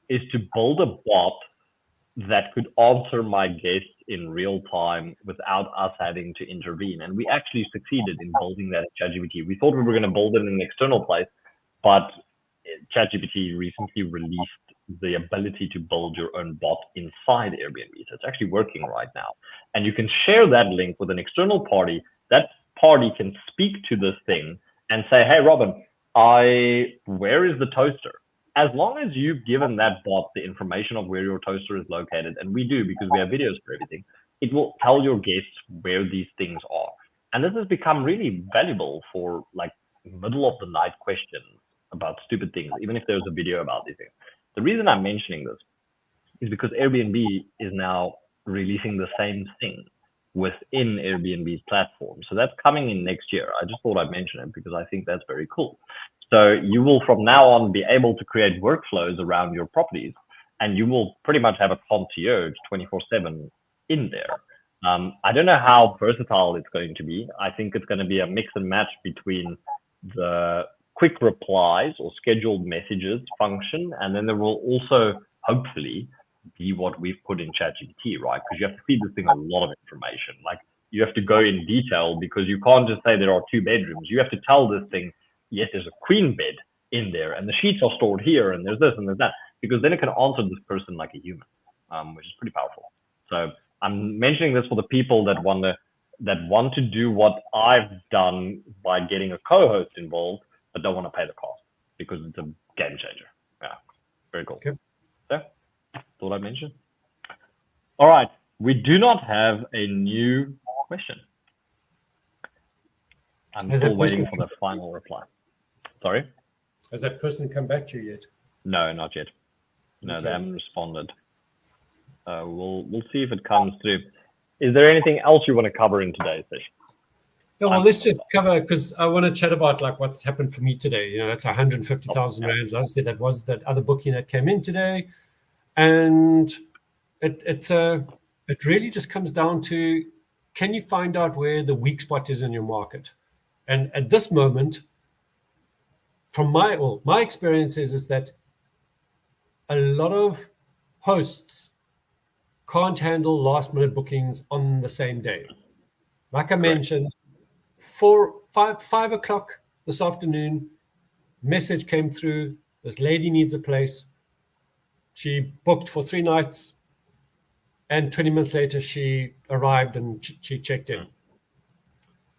is to build a bot that could answer my guests in real time without us having to intervene. And we actually succeeded in building that at ChatGPT. We thought we were going to build it in an external place, but ChatGPT recently released the ability to build your own bot inside Airbnb. So it's actually working right now. And you can share that link with an external party. That party can speak to this thing and say, hey, Robin, where is the toaster? As long as you've given that bot the information of where your toaster is located, and we do because we have videos for everything, it will tell your guests where these things are. And this has become really valuable for like middle of the night questions about stupid things, even if there's a video about these things. The reason I'm mentioning this is because Airbnb is now releasing the same thing within Airbnb's platform. So that's coming in next year. I just thought I'd mention it because I think that's very cool. So you will from now on be able to create workflows around your properties, and you will pretty much have a concierge 24/7 in there. I don't know how versatile it's going to be. I think it's going to be a mix and match between the quick replies or scheduled messages function, and then there will also hopefully be what we've put in ChatGPT, right? Because you have to feed this thing a lot of information. Like, you have to go in detail because you can't just say there are 2 bedrooms. You have to tell this thing, yes, there's a queen bed in there, and the sheets are stored here, and there's this and there's that, because then it can answer this person like a human, which is pretty powerful. So I'm mentioning this for the people that want to do what I've done by getting a co-host involved, but don't want to pay the cost because it's a game changer. Yeah, very cool. Okay. So, thought I'd mention. All right, we do not have a new question. I'm still waiting for the final reply. Sorry? Has that person come back to you yet? No, not yet. No, okay. They haven't responded. We'll see if it comes through. Is there anything else you want to cover in today's session? No, well, let's just cover, because I want to chat about like what's happened for me today. That's 150,000 Rand. As I said, that was that other booking that came in today. And it really just comes down to, can you find out where the weak spot is in your market? And at this moment, from my experiences is that a lot of hosts can't handle last minute bookings on the same day. Like I mentioned, 5 o'clock this afternoon, message came through, this lady needs a place. She booked for 3 nights, and 20 minutes later she arrived and she checked in.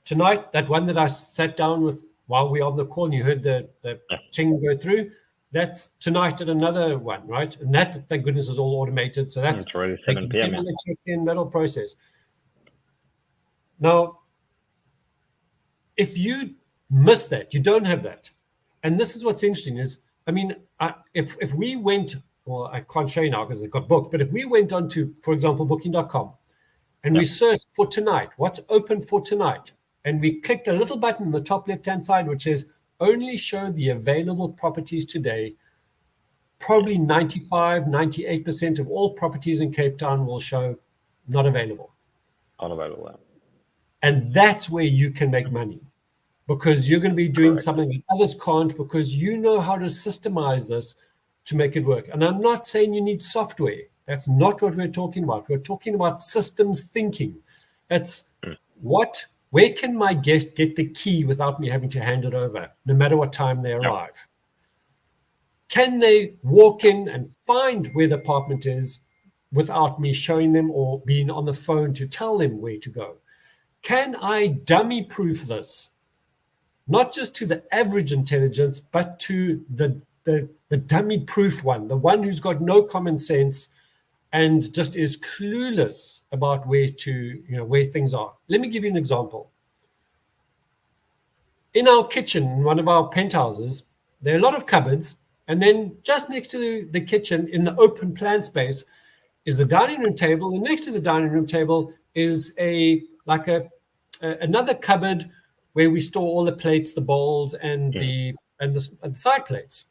Tonight, that one that I sat down with while we were on the call and you heard the ching go through, that's tonight at another one, right? And that, thank goodness, is all automated. So that's already 7 p.m. People that check in, that'll process. Now, if you miss that, you don't have that. And this is what's interesting is, I mean, if we went, well, I can't show you now because it got booked, but if we went on to, for example, booking.com and we searched for tonight, what's open for tonight, and we clicked a little button in the top left-hand side, which says only show the available properties today, probably 95, 98% of all properties in Cape Town will show not available. Unavailable. And that's where you can make money, because you're going to be doing something that others can't, because you know how to systemize this to make it work. And I'm not saying you need software. That's not what we're talking about. We're talking about systems thinking. It's where can my guest get the key without me having to hand it over, no matter what time they arrive? Can they walk in and find where the apartment is without me showing them or being on the phone to tell them where to go? Can I dummy proof this, not just to the average intelligence, but to the dummy proof one, the one who's got no common sense and just is clueless about where things are? Let me give you an example. In our kitchen, in one of our penthouses, there are a lot of cupboards, and then just next to the kitchen, in the open plan space, is the dining room table, and next to the dining room table is another cupboard where we store all the plates, the bowls, and the side plates.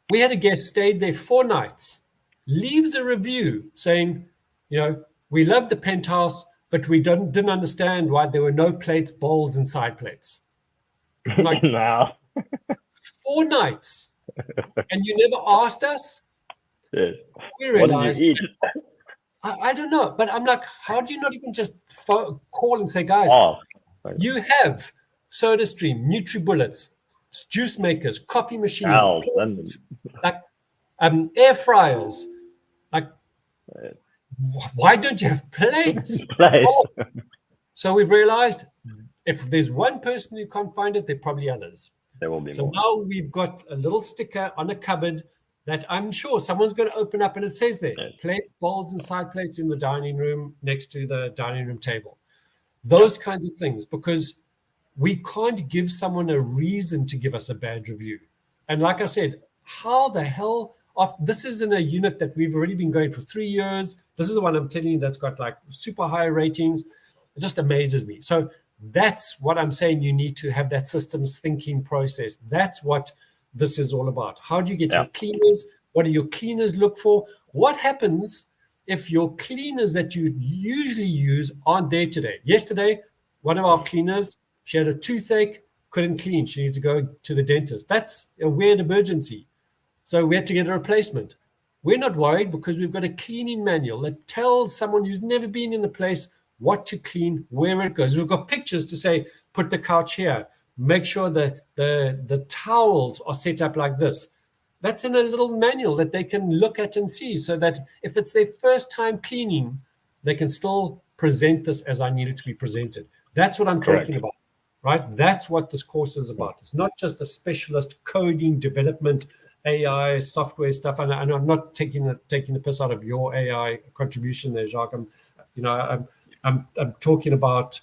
We had a guest stayed there 4 nights, leaves a review saying, we loved the penthouse, but we didn't understand why there were no plates, bowls, and side plates. Like, No. 4 nights, and you never asked us? Yes. We realized, what did you eat? I don't know, but I'm like, how do you not even just call and say, guys, you have SodaStream, NutriBullets, juice makers, coffee machines, air fryers. Like, why don't you have plates? So we've realized if there's one person who can't find it, there are probably others. There will be so more. Now we've got a little sticker on a cupboard that I'm sure someone's going to open up, and it says there, plates, bowls, and side plates in the dining room next to the dining room table. Those kinds of things, because we can't give someone a reason to give us a bad review. And like I said, how the hell this is in a unit that we've already been going for 3 years. This is the one I'm telling you that's got like super high ratings. It just amazes me. So that's what I'm saying. You need to have that systems thinking process. That's what this is all about. How do you get your cleaners? What do your cleaners look for? What happens if your cleaners that you usually use aren't there today? Yesterday, one of our cleaners, she had a toothache, couldn't clean. She needed to go to the dentist. That's a weird emergency. So we had to get a replacement. We're not worried because we've got a cleaning manual that tells someone who's never been in the place what to clean, where it goes. We've got pictures to say, put the couch here. Make sure that the towels are set up like this. That's in a little manual that they can look at and see, so that if it's their first time cleaning, they can still present this as I need it to be presented. That's what I'm talking about, right? That's what this course is about. It's not just a specialist coding, development, AI, software stuff. And I'm not taking the piss out of your AI contribution there, Jacques. I'm talking about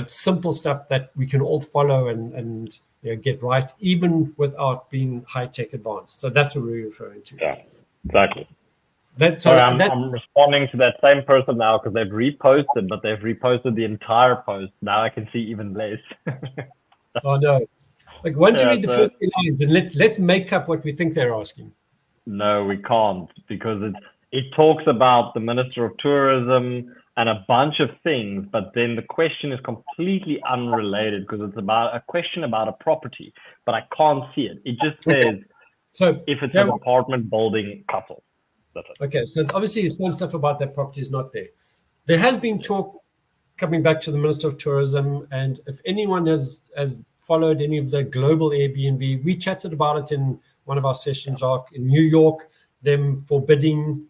simple stuff that we can all follow and get right, even without being high-tech advanced. So that's what we're referring to. Yeah, exactly. I'm responding to that same person now because they've reposted, but they've reposted the entire post. Now I can see even less. Oh no! Like, why don't you read the first few lines and let's make up what we think they're asking. No, we can't, because it talks about the Minister of Tourism and a bunch of things, but then the question is completely unrelated because it's about a question about a property, but I can't see it. It just says so if it's an apartment building couple. That's it. Okay, so obviously some stuff about that property is not there. There has been talk coming back to the Minister of Tourism, and if anyone has followed any of the global Airbnb, we chatted about it in one of our sessions, Jacques, in New York, them forbidding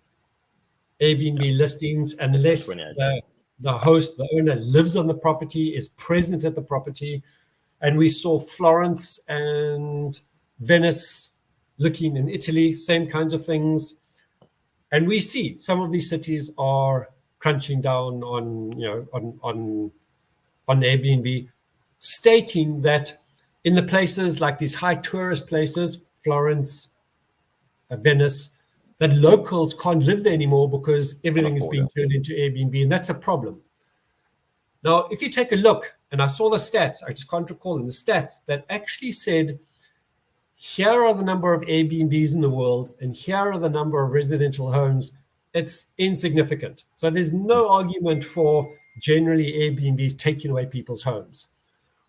Airbnb listings unless the host, the owner, lives on the property, is present at the property. And we saw Florence and Venice looking in Italy, same kinds of things. And we see some of these cities are crunching down on Airbnb, stating that in the places like these high tourist places, Florence, Venice, that locals can't live there anymore because everything is being turned into Airbnb, and that's a problem. Now, if you take a look, and I saw the stats, I just can't recall them, the stats that actually said, here are the number of Airbnbs in the world, and here are the number of residential homes, it's insignificant. So there's no argument for generally Airbnbs taking away people's homes.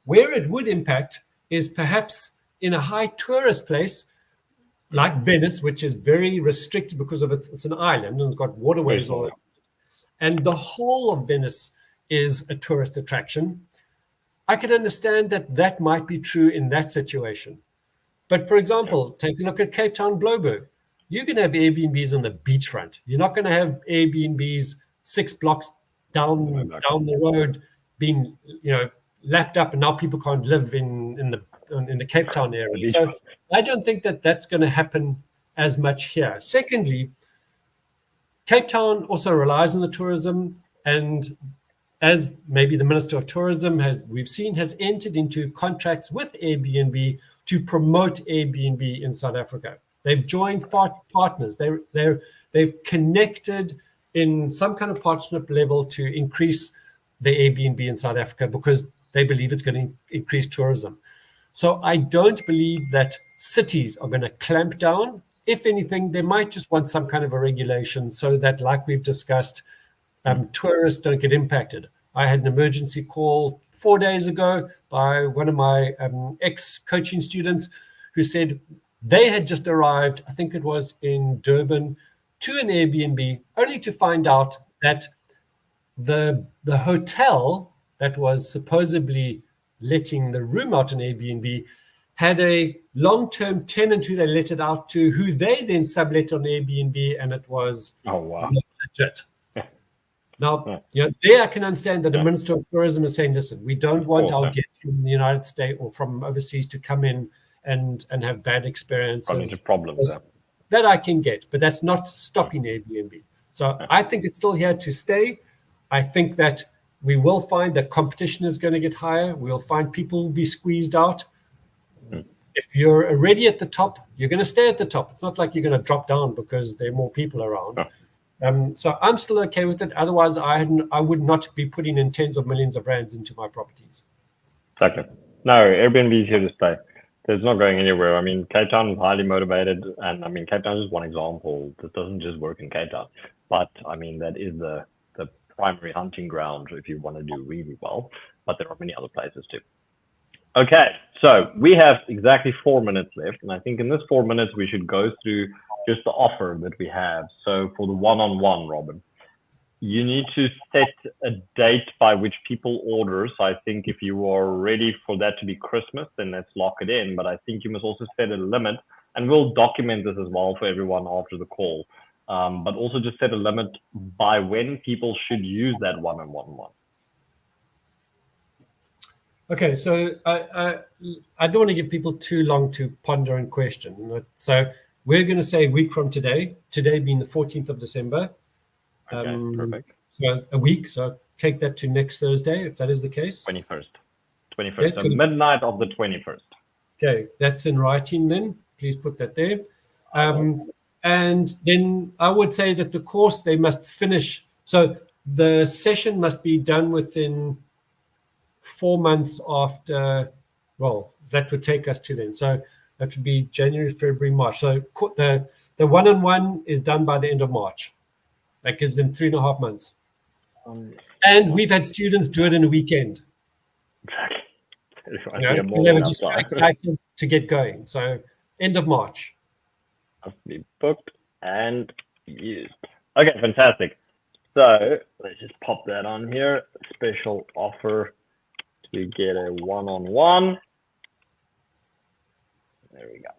Where it would impact is perhaps in a high tourist place, like Venice, which is very restricted because of it's an island and it's got waterways all around it. And the whole of Venice is a tourist attraction. I can understand that might be true in that situation. But for example, take a look at Cape Town, Bloberg. You're going to have Airbnbs on the beachfront. You're not going to have Airbnbs 6 blocks down the road being, lapped up, and now people can't live in the Cape Town area. So I don't think that that's going to happen as much here. Secondly, Cape Town also relies on the tourism, and as maybe the Minister of Tourism we've seen has entered into contracts with Airbnb to promote Airbnb in South Africa. They've joined partners. They've connected in some kind of partnership level to increase the Airbnb in South Africa because they believe it's going to increase tourism. So I don't believe that cities are going to clamp down. If anything, they might just want some kind of a regulation so that, like we've discussed, tourists don't get impacted. I had an emergency call 4 days ago by one of my ex-coaching students who said they had just arrived, I think it was in Durban, to an Airbnb, only to find out that the hotel that was supposedly letting the room out on Airbnb had a long-term tenant who they let it out to, who they then sublet on Airbnb, and it was legit. Now, there I can understand that the Minister of Tourism is saying, listen, we don't want our guests from the United States or from overseas to come in and have bad experiences. Run into problems. That I can get, but that's not stopping Airbnb. So I think it's still here to stay. I think that we will find that competition is going to get higher. We'll find people will be squeezed out. If you're already at the top, you're going to stay at the top. It's not like you're going to drop down because there are more people around. So I'm still okay with it. Otherwise, I would not be putting in tens of millions of rands into my properties. Exactly. No, Airbnb is here to stay. It's not going anywhere. I mean, Cape Town is highly motivated, and I mean, Cape Town is one example. This doesn't just work in Cape Town, but I mean, that is the primary hunting ground if you want to do really well. But there are many other places too. Okay, so we have exactly 4 minutes left, and I think in this 4 minutes we should go through just the offer that we have. So for the one-on-one, Robin, you need to set a date by which people order. So I think if you are ready for that to be Christmas, then let's lock it in. But I think you must also set a limit, and we'll document this as well for everyone after the call. But also just set a limit by when people should use that one-on-one. Okay, so I don't want to give people too long to ponder and question. So we're going to say a week from today being the 14th of December. Okay, perfect. So a week, so take that to next Thursday, if that is the case. 21st. Okay, so midnight of the 21st. Okay, that's in writing then. Please put that there. And then I would say that the course, they must finish. So the session must be done within 4 months after, well, that would take us to then. So that would be January, February, March. So the The one-on-one is done by the end of March. That gives them 3.5 months. And we've had students do it in a weekend. Exactly. Because they were just so excited to get going. So end of March. Must be booked and used. Okay, fantastic. So let's just pop that on here. Special offer to get a one-on-one. There we go.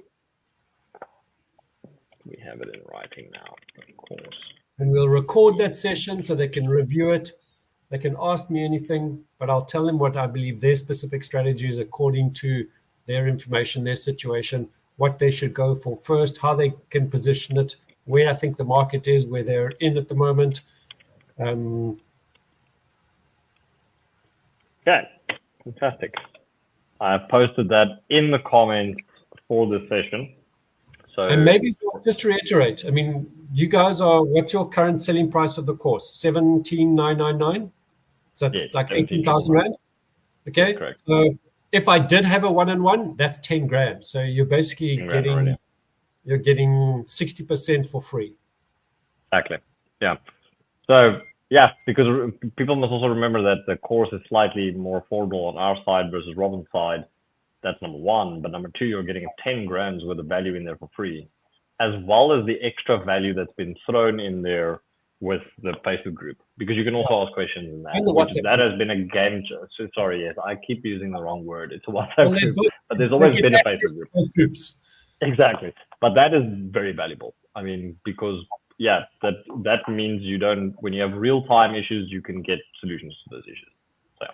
We have it in writing now, of course. And we'll record that session so they can review it. They can ask me anything, but I'll tell them what I believe their specific strategy is according to their information, their situation, what they should go for first, how they can position it, where I think the market is, where they're in at the moment. Okay, fantastic. I've posted that in the comments for this session. So, and maybe just to reiterate, I mean, you guys are, what's your current selling price of the course? 17,999. So that's like 18,000 Rand. Okay. Correct. So if I did have a one-on-one, that's 10 grand. So you're basically getting, you're getting 60% for free. Exactly. Yeah. So yeah, because people must also remember that the course is slightly more affordable on our side versus Robin's side. That's number one. But number two, you're getting 10 grams worth of value in there for free, as well as the extra value that's been thrown in there with the Facebook group, because you can also ask questions in that. That has been a game changer. So, sorry, yes, I keep using the wrong word. It's a WhatsApp group, but there's always been a Facebook group. Exactly. But that is very valuable. I mean, because yeah, that means you don't, when you have real-time issues, you can get solutions to those issues. So,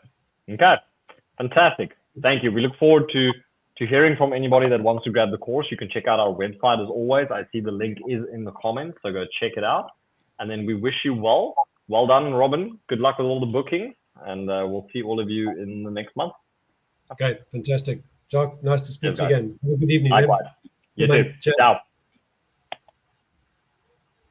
okay, fantastic. Thank you. We look forward to hearing from anybody that wants to grab the course. You can check out our website as always. I see the link is in the comments, so go check it out. And then we wish you well done, Robin. Good luck with all the bookings, and we'll see all of you in the next month. Okay, fantastic. Jacques, nice to speak to you again. Have a good evening. Likewise. You too. Ciao.